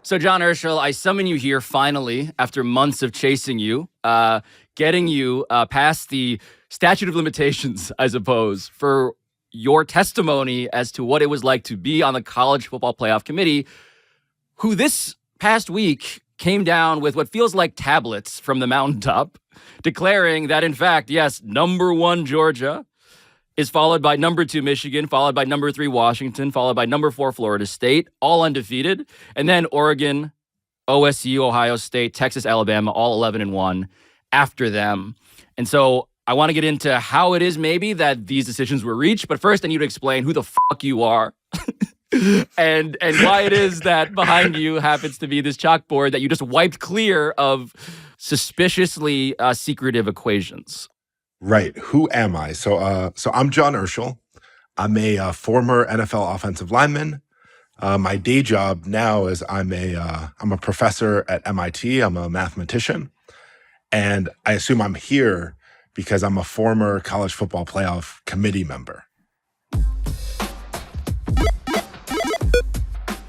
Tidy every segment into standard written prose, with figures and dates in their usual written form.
So, John Urschel, I summon you here finally after months of chasing you, getting you past the statute of limitations, I suppose, for your testimony as to what it was like to be on the College Football Playoff Committee, who this past week came down with what feels like tablets from the mountaintop, declaring that, in fact, yes, number 1 Georgia is followed by number 2 Michigan, followed by number 3 Washington, followed by number 4 Florida State, all undefeated, and then Oregon, OSU, Ohio State, Texas, Alabama, all 11-1 after them. And so I want to get into how it is maybe that these decisions were reached, but first I need to explain who the fuck you are. and why it is that behind you happens to be this chalkboard that you just wiped clear of suspiciously secretive equations. Right. Who am I? So I'm John Urschel. I'm a former NFL offensive lineman. My day job now is I'm a professor at MIT. I'm a mathematician. And I assume I'm here because I'm a former College Football Playoff Committee member.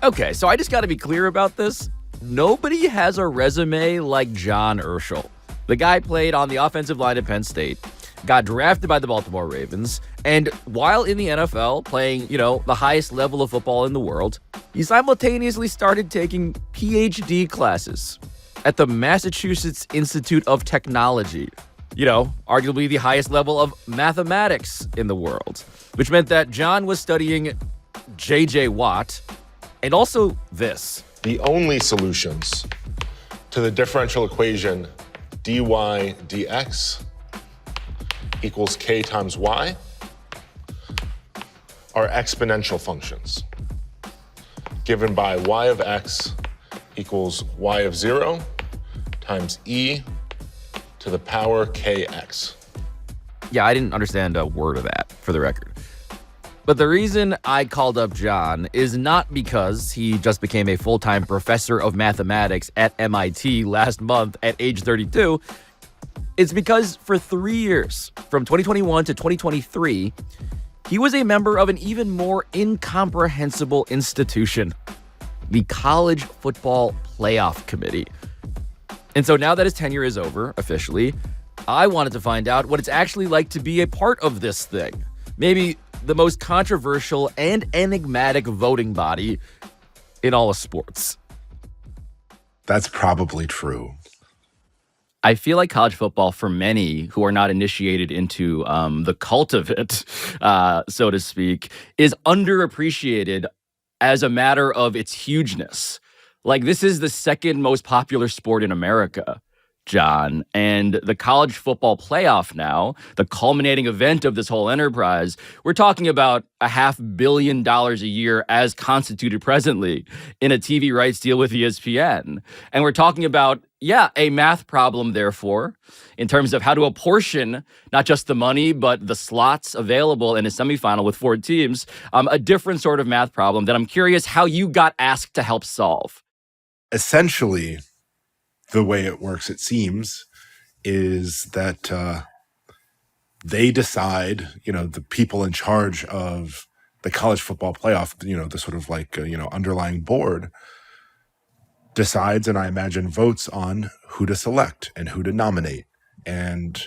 Okay, so I just got to be clear about this. Nobody has a resume like John Urschel. The guy played on the offensive line at Penn State, got drafted by the Baltimore Ravens, and while in the NFL playing, the highest level of football in the world, he simultaneously started taking PhD classes at the Massachusetts Institute of Technology. Arguably the highest level of mathematics in the world, which meant that John was studying J.J. Watt and also this. The only solutions to the differential equation dy dx equals k times y are exponential functions given by y of x equals y of 0 times e to the power kx. Yeah, I didn't understand a word of that, for the record. But the reason I called up John is not because he just became a full-time professor of mathematics at MIT last month at age 32. It's because for 3 years, from 2021 to 2023, he was a member of an even more incomprehensible institution, the College Football Playoff Committee. And so now that his tenure is over, officially, I wanted to find out what it's actually like to be a part of this thing. Maybe the most controversial and enigmatic voting body in all of sports. That's probably true. I feel like college football, for many who are not initiated into the cult of it, so to speak, is underappreciated as a matter of its hugeness. Like, this is the second most popular sport in America, John, and the college football playoff now, the culminating event of this whole enterprise, we're talking about $500 million a year as constituted presently in a TV rights deal with ESPN. And we're talking about, a math problem, therefore, in terms of how to apportion not just the money, but the slots available in a semifinal with 4 teams, a different sort of math problem that I'm curious how you got asked to help solve. Essentially, the way it works, it seems, is that they decide, the people in charge of the college football playoff, the sort of like, underlying board decides, and I imagine votes on who to select and who to nominate. And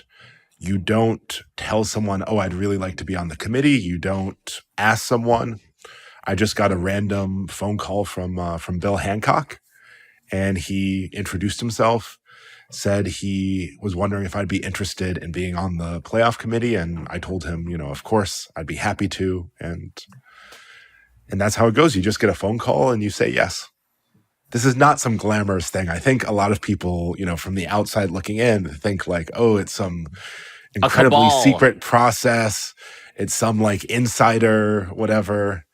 you don't tell someone, oh, I'd really like to be on the committee. You don't ask someone. I just got a random phone call from Bill Hancock. And he introduced himself, said he was wondering if I'd be interested in being on the playoff committee. And I told him, of course, I'd be happy to. And that's how it goes. You just get a phone call and you say yes. This is not some glamorous thing. I think a lot of people, from the outside looking in, think like, oh, it's some incredibly secret process. It's some like insider, whatever.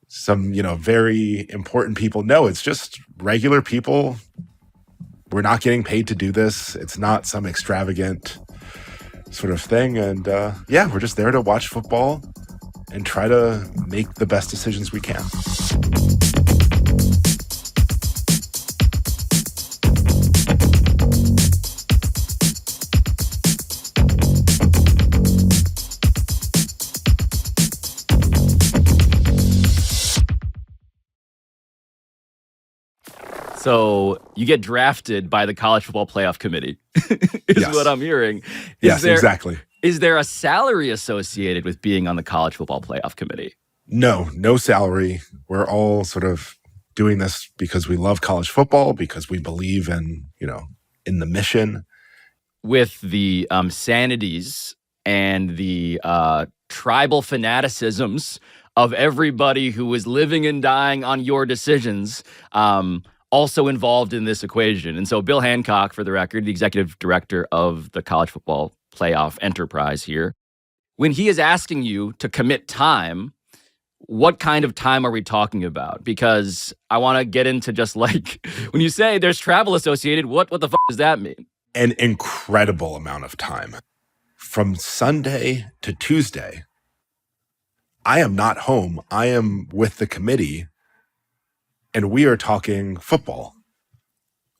Some, very important people. No, it's just regular people. We're not getting paid to do this. It's not some extravagant sort of thing. And we're just there to watch football and try to make the best decisions we can. So you get drafted by the College Football Playoff Committee, is Yes. what I'm hearing. Yes, exactly. Is there a salary associated with being on the College Football Playoff Committee? No salary. We're all sort of doing this because we love college football, because we believe in the mission. With the sanities and the tribal fanaticisms of everybody who is living and dying on your decisions, also involved in this equation. And so Bill Hancock, for the record, the executive director of the College Football Playoff enterprise here, when he is asking you to commit time, what kind of time are we talking about? Because I want to get into just like, when you say there's travel associated, what the fuck does that mean? An incredible amount of time. From Sunday to Tuesday, I am not home. I am with the committee, and we are talking football.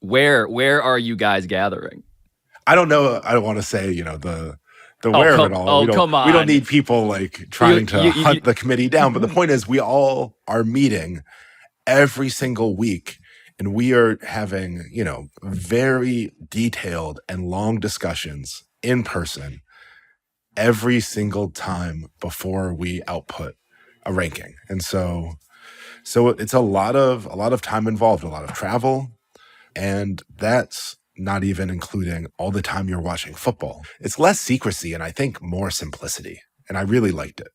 Where are you guys gathering? I don't know. I don't want to say, the where of it all. Come on. We don't need people like trying to hunt the committee down. But the point is, we all are meeting every single week, and we are having, very detailed and long discussions in person every single time before we output a ranking. And so it's a lot of time involved, a lot of travel, and that's not even including all the time you're watching football. It's less secrecy and I think more simplicity. And I really liked it.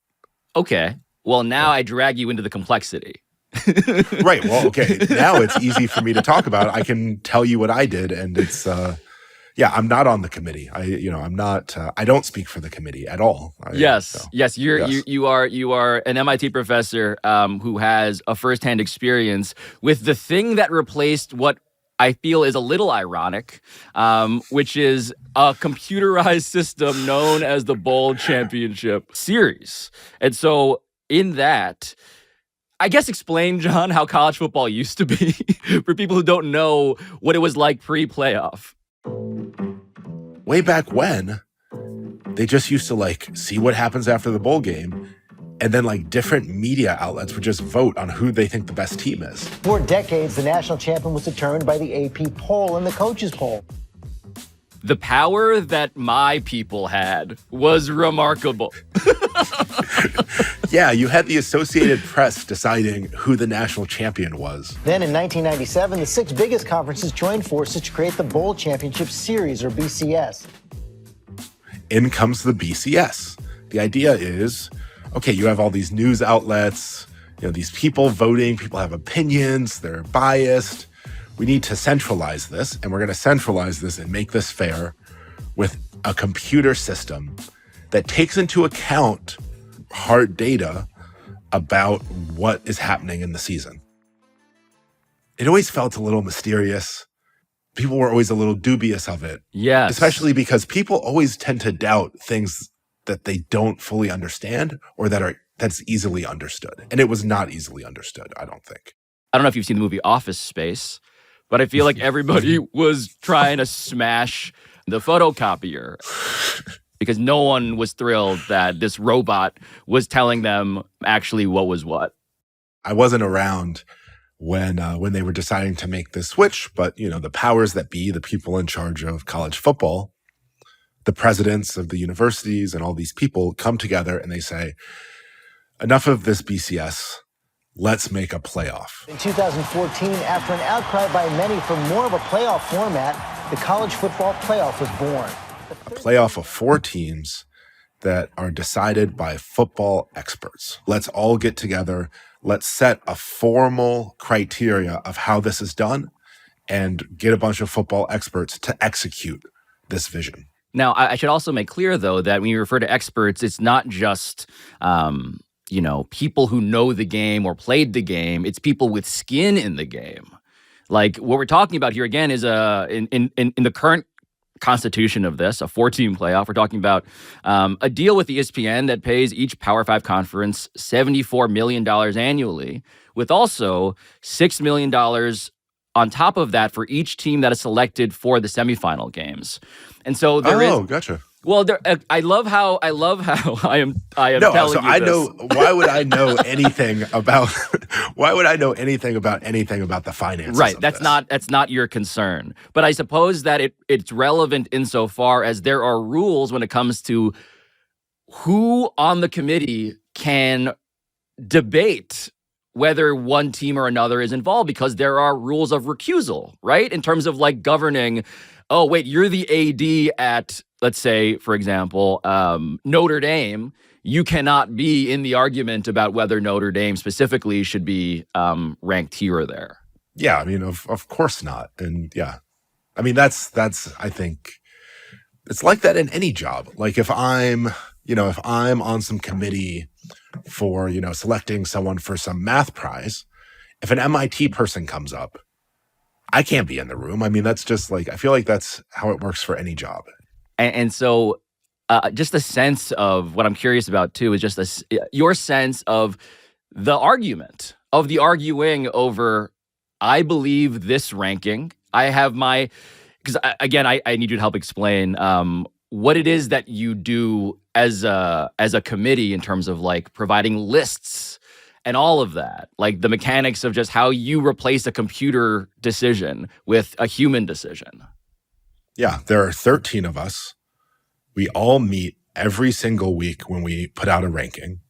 Okay. Well, now I drag you into the complexity. Right. Well, okay. Now it's easy for me to talk about. I can tell you what I did, and it's I'm not on the committee. I'm not. I don't speak for the committee at all. Yes. You are an MIT professor who has a firsthand experience with the thing that replaced what I feel is a little ironic, which is a computerized system known as the Bowl Championship Series. And so in that, I guess explain, John, how college football used to be for people who don't know what it was like pre-playoff. Way back when, they just used to see what happens after the bowl game, and then different media outlets would just vote on who they think the best team is. For decades, the national champion was determined by the AP poll and the coaches poll. The power that my people had was remarkable. Yeah, you had the Associated Press deciding who the national champion was. Then in 1997, the 6 biggest conferences joined forces to create the Bowl Championship Series, or BCS. In comes the BCS. The idea is, okay, you have all these news outlets, these people voting, people have opinions, they're biased. We need to centralize this, and we're going to centralize this and make this fair with a computer system that takes into account hard data about what is happening in the season. It always felt a little mysterious. People were always a little dubious of it. Yes. Especially because people always tend to doubt things that they don't fully understand or that's easily understood. And it was not easily understood, I don't think. I don't know if you've seen the movie Office Space, but I feel like everybody was trying to smash the photocopier because no one was thrilled that this robot was telling them actually what was what. I wasn't around when they were deciding to make this switch, but the powers that be, the people in charge of college football, the presidents of the universities and all these people come together and they say, enough of this BCS. Let's make a playoff. In 2014, after an outcry by many for more of a playoff format, the college football playoff was born. A playoff of 4 teams that are decided by football experts. Let's all get together. Let's set a formal criteria of how this is done and get a bunch of football experts to execute this vision. Now, I should also make clear, though, that when you refer to experts, it's not just people who know the game or played the game. It's people with skin in the game. Like what we're talking about here again is in the current constitution of this, a 4-team playoff. We're talking about a deal with ESPN that pays each Power 5 conference $74 million annually, with also $6 million on top of that for each team that is selected for the semifinal games. And so there is. Oh, gotcha. Well, I love how I am no, telling so you I this. know. Why would I know anything about Why would I know anything about the finances? Right. Of That's this? not your concern. But I suppose that it's relevant insofar as there are rules when it comes to who on the committee can debate whether one team or another is involved, because there are rules of recusal, right? In terms of like governing, oh, wait, you're the AD at, let's say, for example, Notre Dame. You cannot be in the argument about whether Notre Dame specifically should be ranked here or there. Yeah, I mean, of course not. And yeah, I mean, that's I think it's like that in any job. Like if I'm on some committee for, selecting someone for some math prize, if an MIT person comes up, I can't be in the room. I mean, that's just like, I feel like that's how it works for any job. And so just a sense of what I'm curious about too is just your sense of the argument, of the arguing over, I believe this ranking. I have my, because again, I need you to help explain what it is that you do as a committee in terms of like providing lists and all of that, like the mechanics of just how you replace a computer decision with a human decision. Yeah, there are 13 of us. We all meet every single week when we put out a ranking,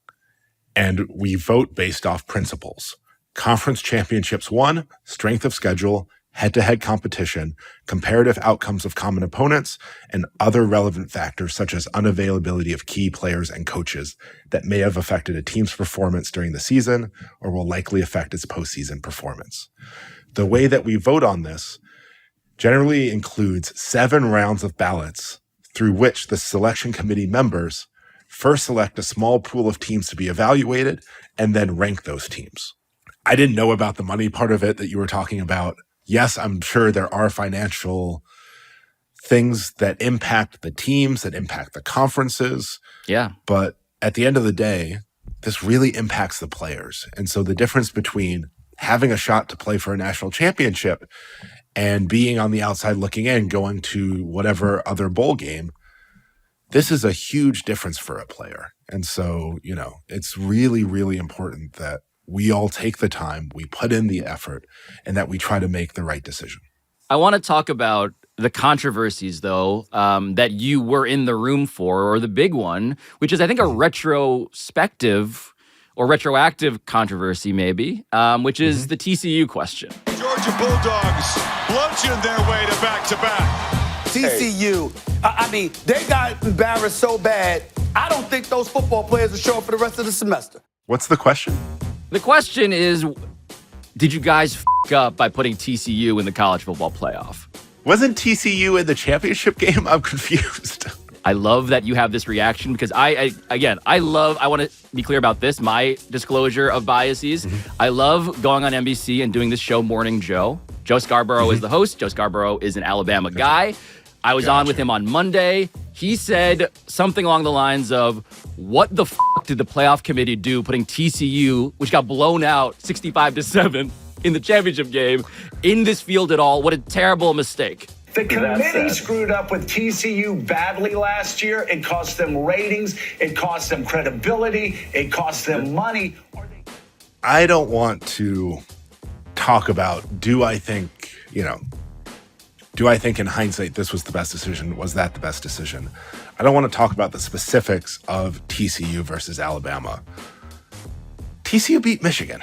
and we vote based off principles. Conference championships won, strength of schedule, head-to-head competition, comparative outcomes of common opponents, and other relevant factors such as unavailability of key players and coaches that may have affected a team's performance during the season or will likely affect its postseason performance. The way that we vote on this generally includes 7 rounds of ballots through which the selection committee members first select a small pool of teams to be evaluated and then rank those teams. I didn't know about the money part of it that you were talking about. Yes, I'm sure there are financial things that impact the teams, that impact the conferences. Yeah. But at the end of the day, this really impacts the players. And so the difference between having a shot to play for a national championship and being on the outside looking in, going to whatever other bowl game, this is a huge difference for a player. And so, it's really, really important that we all take the time, we put in the effort, and that we try to make the right decision. I want to talk about the controversies, though, that you were in the room for, or the big one, which is, I think, a retrospective or retroactive controversy, maybe, which is the TCU question. Georgia Bulldogs bludgeoned their way to back-to-back. TCU, I mean, they got embarrassed so bad, I don't think those football players will show up for the rest of the semester. What's the question? The question is, did you guys f*** up by putting TCU in the college football playoff? Wasn't TCU in the championship game? I'm confused. I love that you have this reaction because I want to be clear about this, my disclosure of biases. I love going on NBC and doing this show, Morning Joe. Joe Scarborough is the host. Joe Scarborough is an Alabama guy. I was on with him on Monday. He said something along the lines of, what the f*** did the playoff committee do putting TCU, which got blown out 65-7 in the championship game, in this field at all? What a terrible mistake. The committee screwed up with TCU badly last year. It cost them ratings. It cost them credibility. It cost them money. I don't want to talk about, do I think in hindsight this was the best decision? Was that the best decision? I don't want to talk about the specifics of TCU versus Alabama. TCU beat Michigan.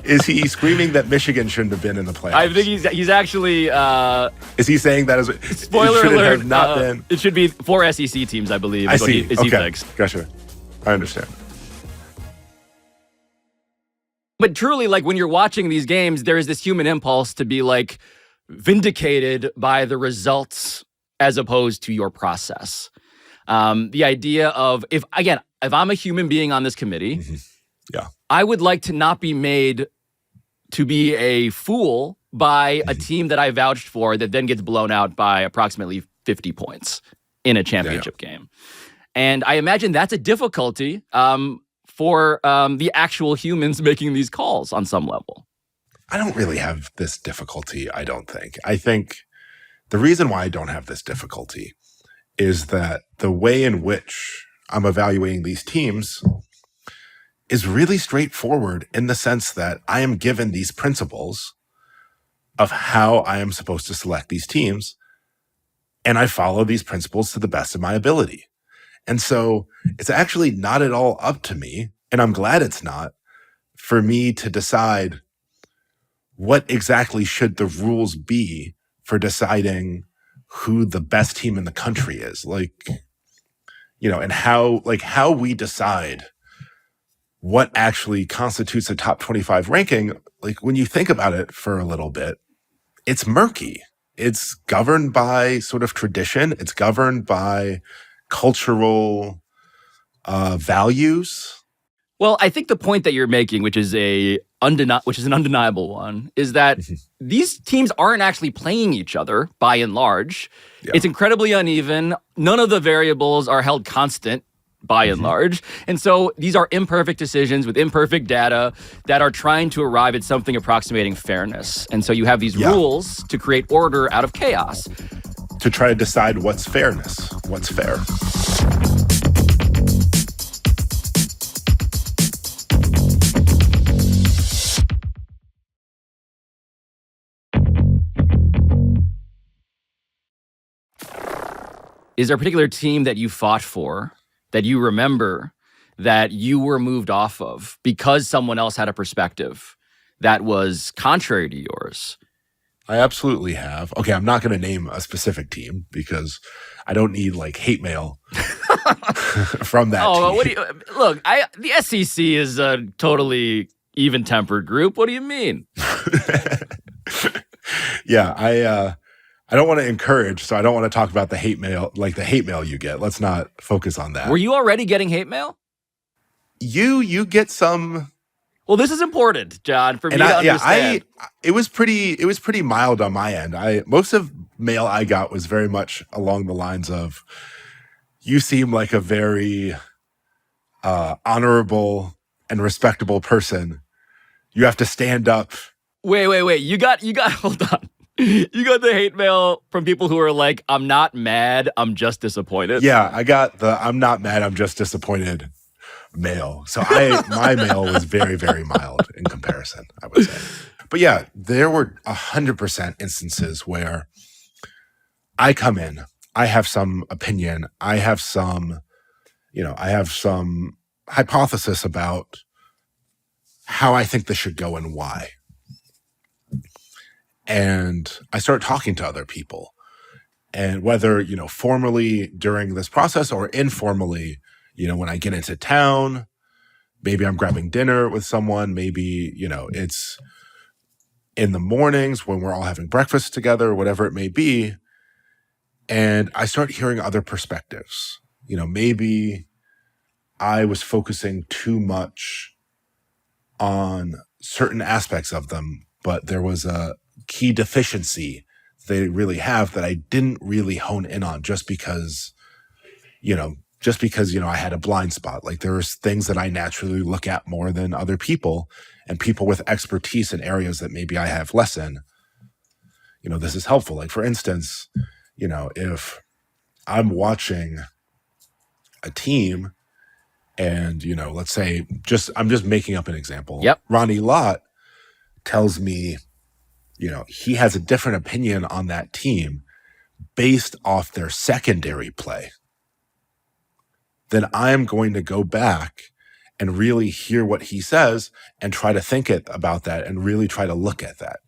Is he screaming that Michigan shouldn't have been in the playoffs? I think he's actually... is he saying that as spoiler alert, have not been? It should be 4 SEC teams, I believe. I see. He thinks. Gotcha. I understand. But truly, like, when you're watching these games, there is this human impulse to be, like, vindicated by the results as opposed to your process. The idea of, if I'm a human being on this committee, yeah, I would like to not be made to be a fool by a team that I vouched for that then gets blown out by approximately 50 points in a championship game. And I imagine that's a difficulty for the actual humans making these calls on some level. I don't really have this difficulty, I don't think. I think the reason why I don't have this difficulty is that the way in which I'm evaluating these teams is really straightforward in the sense that I am given these principles of how I am supposed to select these teams, and I follow these principles to the best of my ability. And so it's actually not at all up to me, and I'm glad it's not, for me to decide what exactly should the rules be for deciding who the best team in the country is. Like, and how we decide what actually constitutes a top 25 ranking. Like, when you think about it for a little bit, it's murky. It's governed by sort of tradition. It's governed by cultural values. Well, I think the point that you're making, which is an undeniable one, is that these teams aren't actually playing each other by and large. Yeah. It's incredibly uneven. None of the variables are held constant by and large. And so these are imperfect decisions with imperfect data that are trying to arrive at something approximating fairness. And so you have these rules to create order out of chaos. To try to decide what's fairness, what's fair. Is there a particular team that you fought for, that you remember, that you were moved off of because someone else had a perspective that was contrary to yours? I absolutely have. Okay, I'm not going to name a specific team because I don't need hate mail from that team. What do you look? The SEC is a totally even-tempered group. What do you mean? Yeah, I don't want to encourage, so I don't want to talk about the hate mail, the hate mail you get. Let's not focus on that. Were you already getting hate mail? You get some. Well, this is important, John, for me to understand. It was pretty mild on my end. Most of mail I got was very much along the lines of, you seem like a very honorable and respectable person. You have to stand up. Wait. You got hold on. You got the hate mail from people who are like, I'm not mad, I'm just disappointed. Yeah, I got the I'm not mad, I'm just disappointed mail. So my mail was very, very mild in comparison, I would say. But yeah, there were 100% instances where I come in, I have some opinion, I have some hypothesis about how I think this should go and why. And I start talking to other people. And whether, formally during this process or informally, when I get into town, maybe I'm grabbing dinner with someone, maybe, it's in the mornings when we're all having breakfast together, whatever it may be. And I start hearing other perspectives. Maybe I was focusing too much on certain aspects of them, but there was a key deficiency they really have that I didn't really hone in on just because I had a blind spot. Like, there was things that I naturally look at more than other people, and people with expertise in areas that maybe I have less in. This is helpful. Like, for instance, if I'm watching a team and, let's say I'm just making up an example. Yep. Ronnie Lott tells me, he has a different opinion on that team based off their secondary play. Then I'm going to go back and really hear what he says and try to think about that and really try to look at that.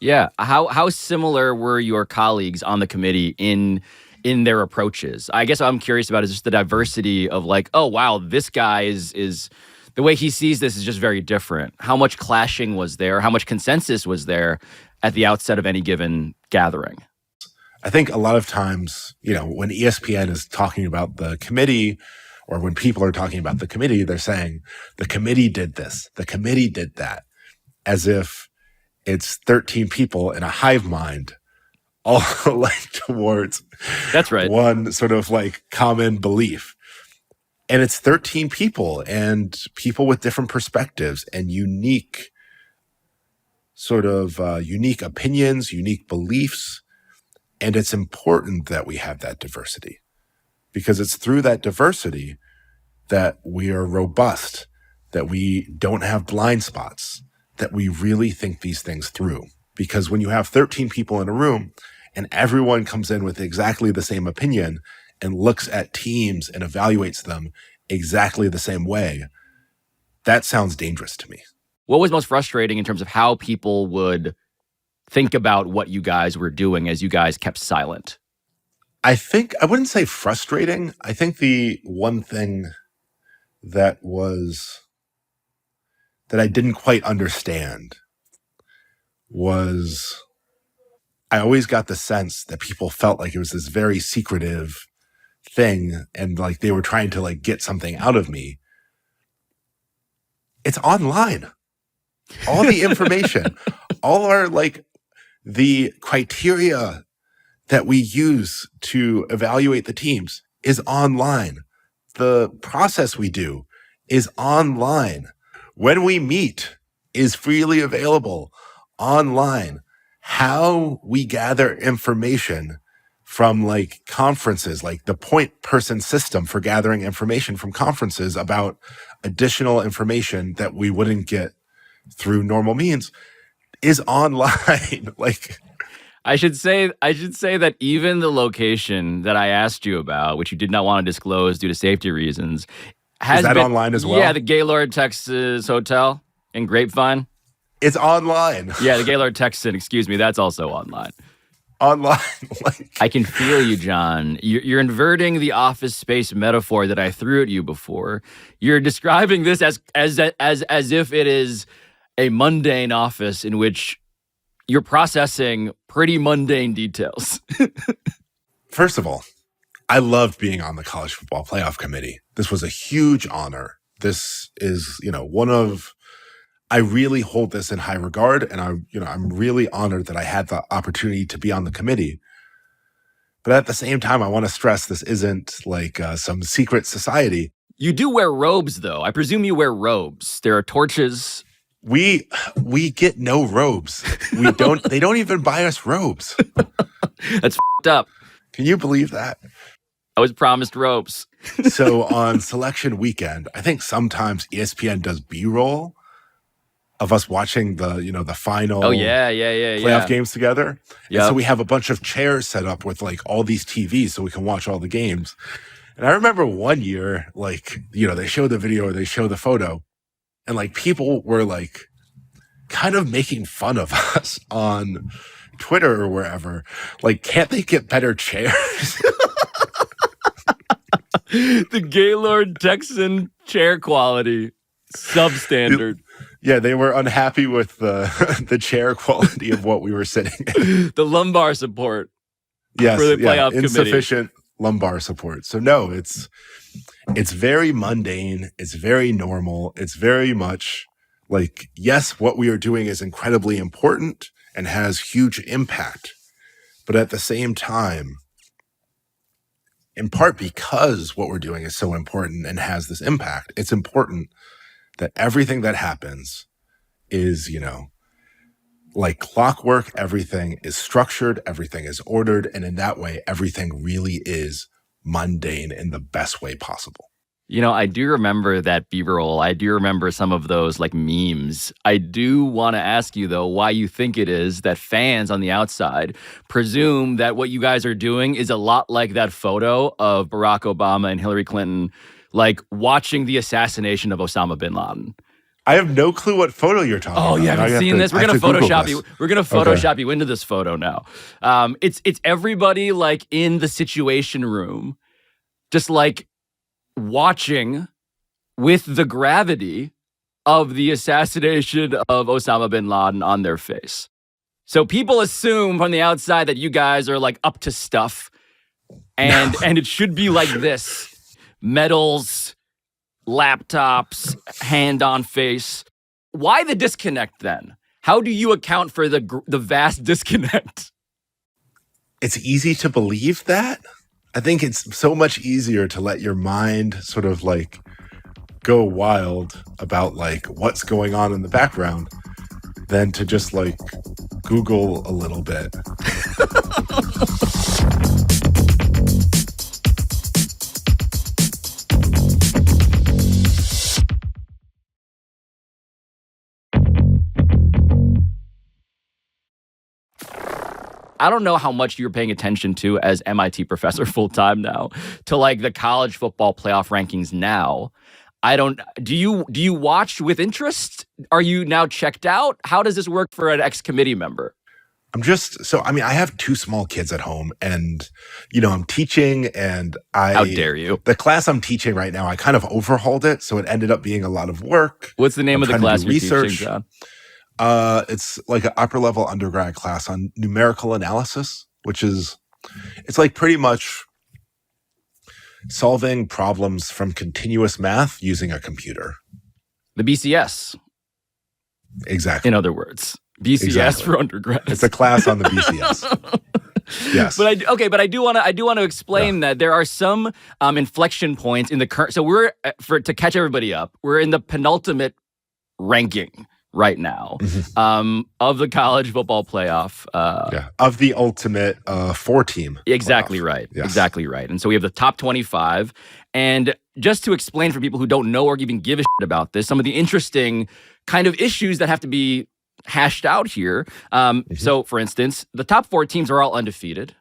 Yeah. How similar were your colleagues on the committee in their approaches? I guess what I'm curious about is just the diversity of oh, wow, this guy is the way he sees this is just very different. How much clashing was there? How much consensus was there at the outset of any given gathering? I think a lot of times, when ESPN is talking about the committee, or when people are talking about the committee, they're saying the committee did this, the committee did that, as if it's 13 people in a hive mind, all towards That's right. one sort of common belief. And it's 13 people and people with different perspectives and unique opinions, unique beliefs. And it's important that we have that diversity, because it's through that diversity that we are robust, that we don't have blind spots, that we really think these things through. Because when you have 13 people in a room and everyone comes in with exactly the same opinion and looks at teams and evaluates them exactly the same way, that sounds dangerous to me. What was most frustrating in terms of how people would think about what you guys were doing as you guys kept silent? I wouldn't say frustrating. I think the one thing that I didn't quite understand was I always got the sense that people felt like it was this very secretive thing and like they were trying to like get something out of me. It's online. All the information, all our like the criteria that we use to evaluate the teams is online. The process we do is online. When we meet is freely available online. How we gather information from like conferences, like the point person system for gathering information from conferences about additional information that we wouldn't get through normal means is online. Like, I should say that even the location that I asked you about, which you did not want to disclose due to safety reasons, is that online as well? Yeah, the Gaylord Texas Hotel in Grapevine. It's online. Yeah, the Gaylord Texan, excuse me, that's also online. Online. Like, I can feel you, John. You're inverting the office space metaphor that I threw at you before. You're describing this as if it is a mundane office in which you're processing pretty mundane details. first of all, I loved being on the college football playoff committee. This was a huge honor. This is, I really hold this in high regard, and I'm really honored that I had the opportunity to be on the committee. But at the same time, I want to stress this isn't like some secret society. You do wear robes, though. I presume you wear robes. There are torches. We get no robes. We don't. They don't even buy us robes. That's f***ed up. Can you believe that? I was promised robes. So on selection weekend, I think sometimes ESPN does B-roll of us watching the final playoff games together. Yep. And so we have a bunch of chairs set up with like all these TVs so we can watch all the games. And I remember one year, like, they show the video or they show the photo and like people were like kind of making fun of us on Twitter or wherever. Like, can't they get better chairs? The Gaylord Texan chair quality, substandard. Yeah, they were unhappy with the chair quality of what we were sitting in. The lumbar support. Yes, for the playoff committee. Insufficient lumbar support. So no, it's very mundane. It's very normal. It's very much like, yes, what we are doing is incredibly important and has huge impact. But at the same time, in part because what we're doing is so important and has this impact, it's important that everything that happens is, like clockwork, everything is structured, everything is ordered, and in that way, everything really is mundane in the best way possible. I do remember that B-roll. I do remember some of those like memes. I do want to ask you, though, why you think it is that fans on the outside presume that what you guys are doing is a lot like that photo of Barack Obama and Hillary Clinton, like watching the assassination of Osama bin Laden. I have no clue what photo you're talking about. Oh, you haven't seen this? We're gonna Photoshop you. We're gonna Photoshop you into this photo now. It's everybody like in the Situation Room, just like watching with the gravity of the assassination of Osama bin Laden on their face. So people assume from the outside that you guys are like up to stuff, and it should be like this: medals, laptops, hand on face. Why the disconnect then? How do you account for the vast disconnect? It's easy to believe that. I think it's so much easier to let your mind sort of like go wild about like what's going on in the background than to just like Google a little bit. I don't know how much you're paying attention to as MIT professor full-time now to like the college football playoff rankings now. Do you watch with interest? Are you now checked out? How does this work for an ex-committee member? I have 2 small kids at home, and, I'm teaching, and How dare you? The class I'm teaching right now, I kind of overhauled it, so it ended up being a lot of work. What's the name of the class you're teaching, John? It's like an upper level undergrad class on numerical analysis, it's like pretty much solving problems from continuous math using a computer. The BCS. Exactly. In other words, BCS for undergrads. It's a class on the BCS. Yes. But I do want to explain that there are some inflection points in the current. So to catch everybody up, we're in the penultimate ranking right now of the college football playoff. Of the ultimate 4-team. Exactly playoff. right. Yes. Exactly right. And so we have the top 25. And just to explain for people who don't know or even give a shit about this, some of the interesting kind of issues that have to be hashed out here. So, for instance, the top 4 teams are all undefeated.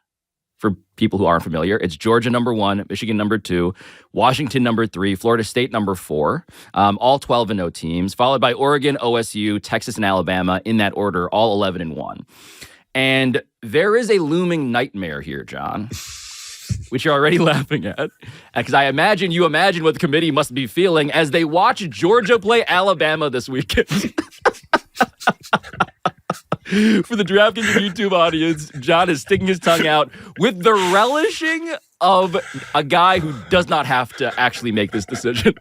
For people who aren't familiar, it's Georgia number 1, Michigan number 2, Washington number 3, Florida State number 4, all 12-0 teams, followed by Oregon, OSU, Texas, and Alabama in that order, all 11-1. And there is a looming nightmare here, John, which you're already laughing at, because you imagine what the committee must be feeling as they watch Georgia play Alabama this weekend. For the DraftKings and YouTube audience, John is sticking his tongue out with the relishing of a guy who does not have to actually make this decision.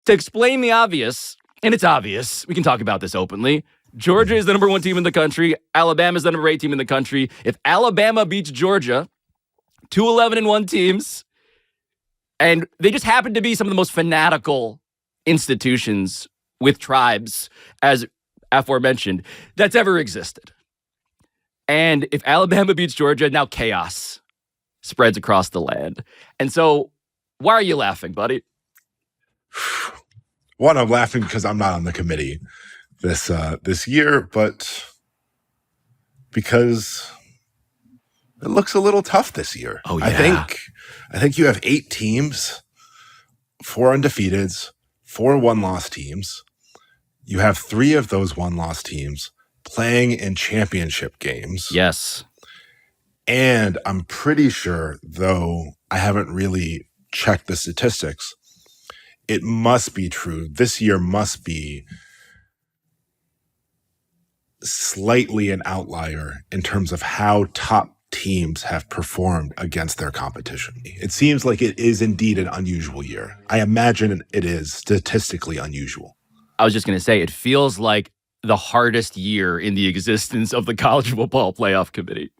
To explain the obvious, and it's obvious, we can talk about this openly. Georgia is the number 1 team in the country. Alabama is the number 8 team in the country. If Alabama beats Georgia, 2 11-1 teams, and they just happen to be some of the most fanatical institutions with tribes, as aforementioned, that's ever existed. And if Alabama beats Georgia, now chaos spreads across the land. And so, why are you laughing, buddy? One, I'm laughing because I'm not on the committee this year, but because it looks a little tough this year. Oh, yeah. I think you have 8 teams, 4 undefeateds, 4 one-loss teams. You have 3 of those one-loss teams playing in championship games. Yes. And I'm pretty sure, though I haven't really checked the statistics, it must be true. This year must be slightly an outlier in terms of how top teams have performed against their competition. It seems like it is indeed an unusual year. I imagine it is statistically unusual. I was just going to say, it feels like the hardest year in the existence of the College Football Playoff Committee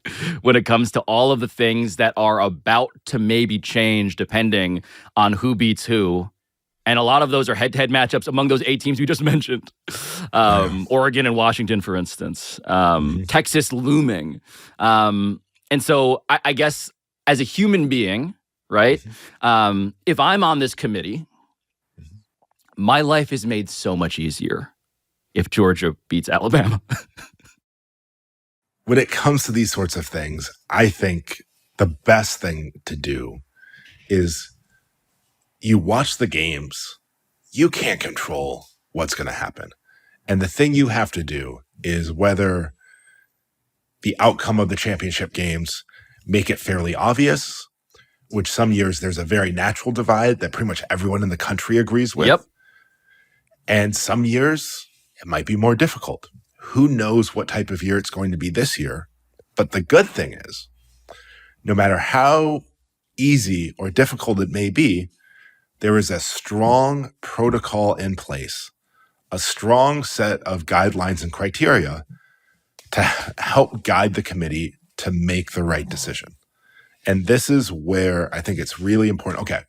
when it comes to all of the things that are about to maybe change depending on who beats who. And a lot of those are head-to-head matchups among those 8 teams we just mentioned. Oregon and Washington, for instance. Texas looming. And so I guess as a human being, right, if I'm on this committee, my life is made so much easier if Georgia beats Alabama. When it comes to these sorts of things, I think the best thing to do is you watch the games. You can't control what's going to happen. And the thing you have to do is whether the outcome of the championship games make it fairly obvious, which some years there's a very natural divide that pretty much everyone in the country agrees with. Yep. And some years it might be more difficult. Who knows what type of year it's going to be this year? But the good thing is, no matter how easy or difficult it may be, there is a strong protocol in place, a strong set of guidelines and criteria to help guide the committee to make the right decision. And this is where I think it's really important. Okay,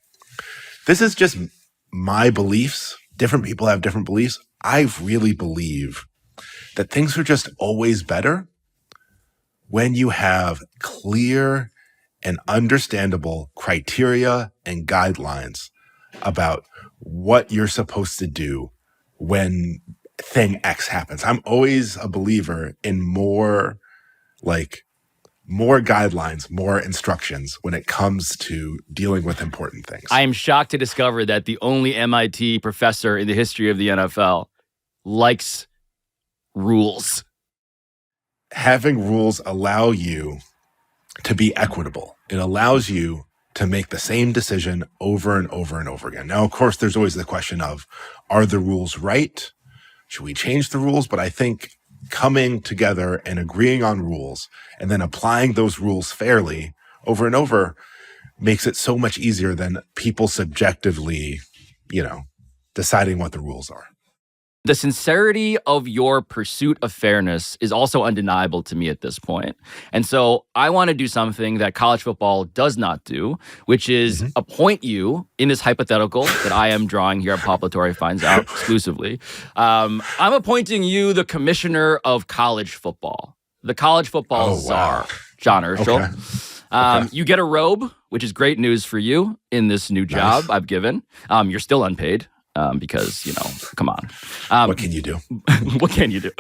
this is just my beliefs. Different people have different beliefs. I really believe that things are just always better when you have clear and understandable criteria and guidelines about what you're supposed to do when thing X happens. I'm always a believer in more guidelines, more instructions when it comes to dealing with important things. I am shocked to discover that the only MIT professor in the history of the NFL likes rules. Having rules allow you to be equitable. It allows you to make the same decision over and over and over again. Now, of course, there's always the question of, are the rules right? Should we change the rules? But I think coming together and agreeing on rules and then applying those rules fairly over and over makes it so much easier than people subjectively, deciding what the rules are. The sincerity of your pursuit of fairness is also undeniable to me at this point. And so I want to do something that college football does not do, which is appoint you in this hypothetical that I am drawing here. Populatory finds out exclusively. I'm appointing you the commissioner of college football, the college football czar, John Urschel. Okay. You get a robe, which is great news for you in this new job I've given. You're still unpaid. Because, come on. What can you do? What can you do?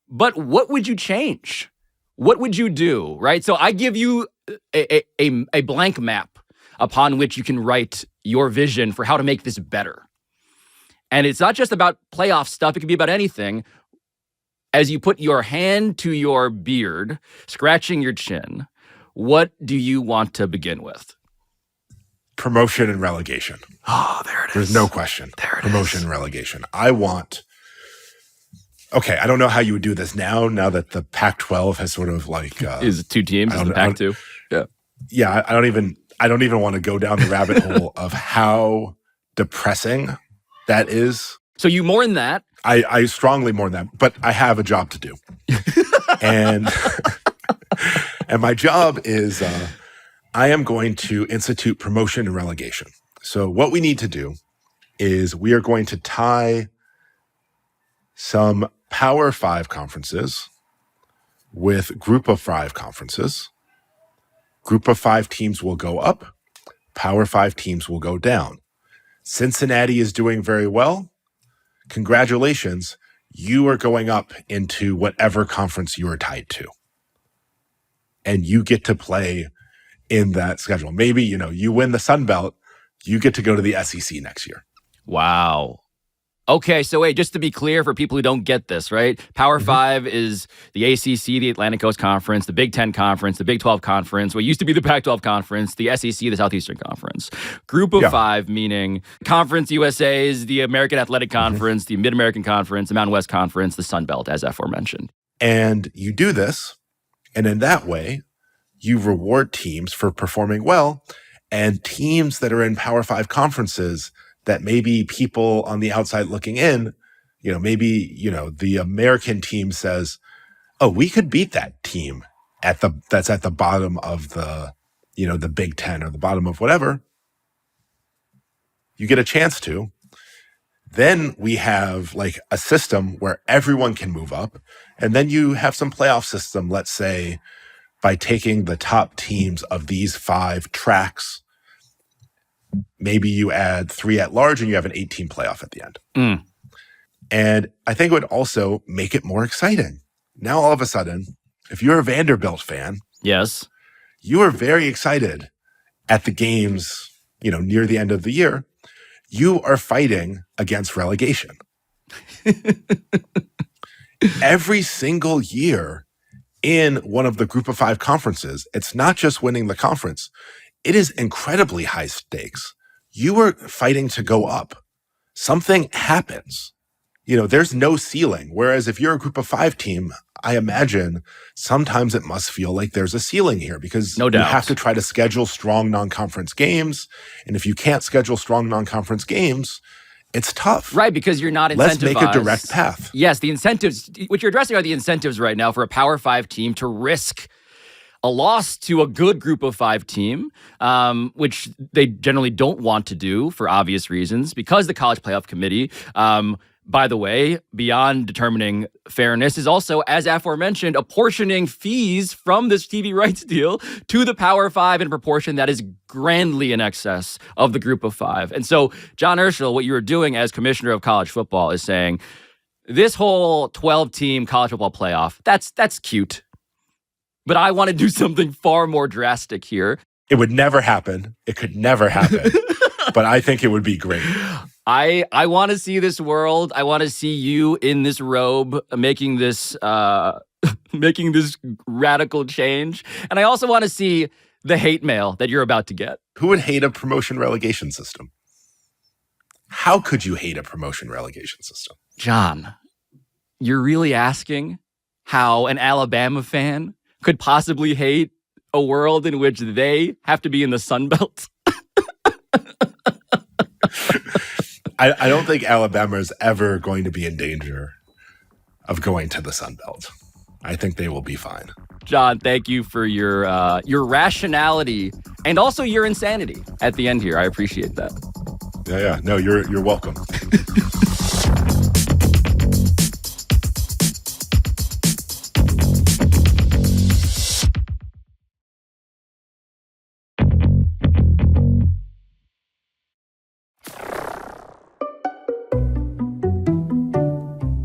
But what would you change? What would you do, right? So I give you a blank map upon which you can write your vision for how to make this better. And it's not just about playoff stuff. It can be about anything. As you put your hand to your beard, scratching your chin, what do you want to begin with? Promotion and relegation. Oh, there it is. There's no question. Promotion and relegation. I don't know how you would do this now that the Pac-12 has sort of is 2 teams in the Pac-2. Yeah, I don't even want to go down the rabbit hole of how depressing that is. So you mourn that? I strongly mourn that, but I have a job to do. and my job is I am going to institute promotion and relegation. So what we need to do is we are going to tie some Power 5 conferences with Group of 5 conferences. Group of 5 teams will go up. Power 5 teams will go down. Cincinnati is doing very well. Congratulations. You are going up into whatever conference you are tied to. And you get to play in that schedule. Maybe, you win the Sun Belt, you get to go to the SEC next year. Wow. Okay, so wait, just to be clear for people who don't get this, right? Power 5 is the ACC, the Atlantic Coast Conference, the Big 10 Conference, the Big 12 Conference, what used to be the Pac-12 Conference, the SEC, the Southeastern Conference. Group of 5 meaning Conference USA is the American Athletic Conference, the Mid-American Conference, the Mountain West Conference, the Sun Belt, as aforementioned. And you do this, and in that way, you reward teams for performing well, and teams that are in Power 5 conferences that maybe people on the outside looking in, the American team says, oh, we could beat that team that's at the bottom of the Big 10 or the bottom of whatever. You get a chance to. Then we have a system where everyone can move up. And then you have some playoff system, let's say, by taking the top teams of these 5 tracks. Maybe you add 3 at large and you have an 8-team playoff at the end. And I think it would also make it more exciting. Now, all of a sudden, if you're a Vanderbilt fan, yes, you are very excited at the games, near the end of the year. You are fighting against relegation. Every single year in one of the Group of 5 conferences, it's not just winning the conference. It is incredibly high stakes. You are fighting to go up. Something happens. There's no ceiling. Whereas if you're a Group of 5 team, I imagine sometimes it must feel like there's a ceiling here because no doubt. You have to try to schedule strong non-conference games. And if you can't schedule strong non-conference games, it's tough. Right, because you're not incentivized. Let's make a direct path. Yes, the incentives, what you're addressing are the incentives right now for a Power 5 team to risk a loss to a good Group of 5 team, which they generally don't want to do for obvious reasons, because the College Playoff Committee, by the way, beyond determining fairness, is also, as aforementioned, apportioning fees from this TV rights deal to the Power 5 in a proportion that is grandly in excess of the Group of 5. And so, John Urschel, what you are doing as commissioner of college football is saying, this whole 12-team college football playoff, that's cute. But I want to do something far more drastic here. It would never happen. It could never happen. But I think it would be great. I want to see this world. I want to see you in this robe making this making this radical change. And I also want to see the hate mail that you're about to get. Who would hate a promotion relegation system? How could you hate a promotion relegation system? John, you're really asking how an Alabama fan could possibly hate a world in which they have to be in the Sun Belt? I don't think Alabama is ever going to be in danger of going to the Sun Belt. I think they will be fine. John, thank you for your rationality and also your insanity at the end here. I appreciate that. Yeah. No, you're welcome.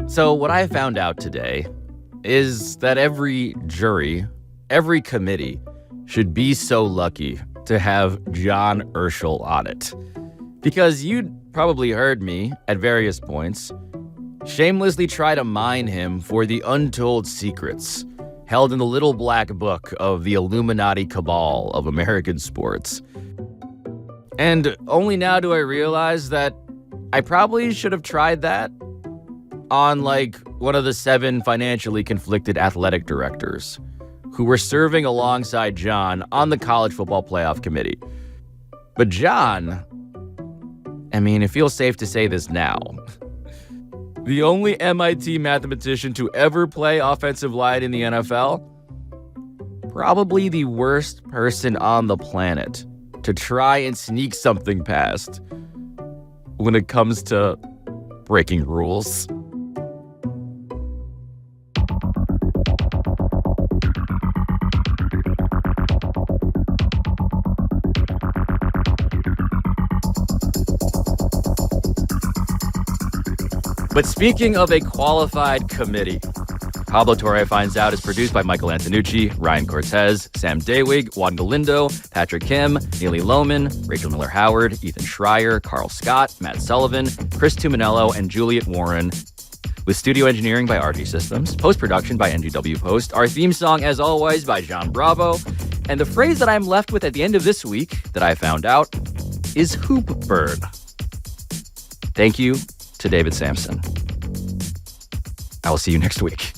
So what I found out today is that every jury, every committee should be so lucky to have John Urschel on it. Because you'd probably heard me at various points shamelessly try to mine him for the untold secrets held in the little black book of the Illuminati cabal of American sports. And only now do I realize that I probably should have tried that on like one of the 7 financially conflicted athletic directors who were serving alongside John on the college football playoff committee. But John, I mean, it feels safe to say this now. The only MIT mathematician to ever play offensive line in the NFL, probably the worst person on the planet to try and sneak something past when it comes to breaking rules. But speaking of a qualified committee, Pablo Torre Finds Out is produced by Michael Antonucci, Ryan Cortez, Sam Daywig, Juan Galindo, Patrick Kim, Neely Lohman, Rachel Miller-Howard, Ethan Schreier, Carl Scott, Matt Sullivan, Chris Tuminello, and Juliet Warren. With studio engineering by RG Systems, post-production by NGW Post, our theme song, as always, by John Bravo. And the phrase that I'm left with at the end of this week that I found out is hoop bird. Thank you to David Sampson. I will see you next week.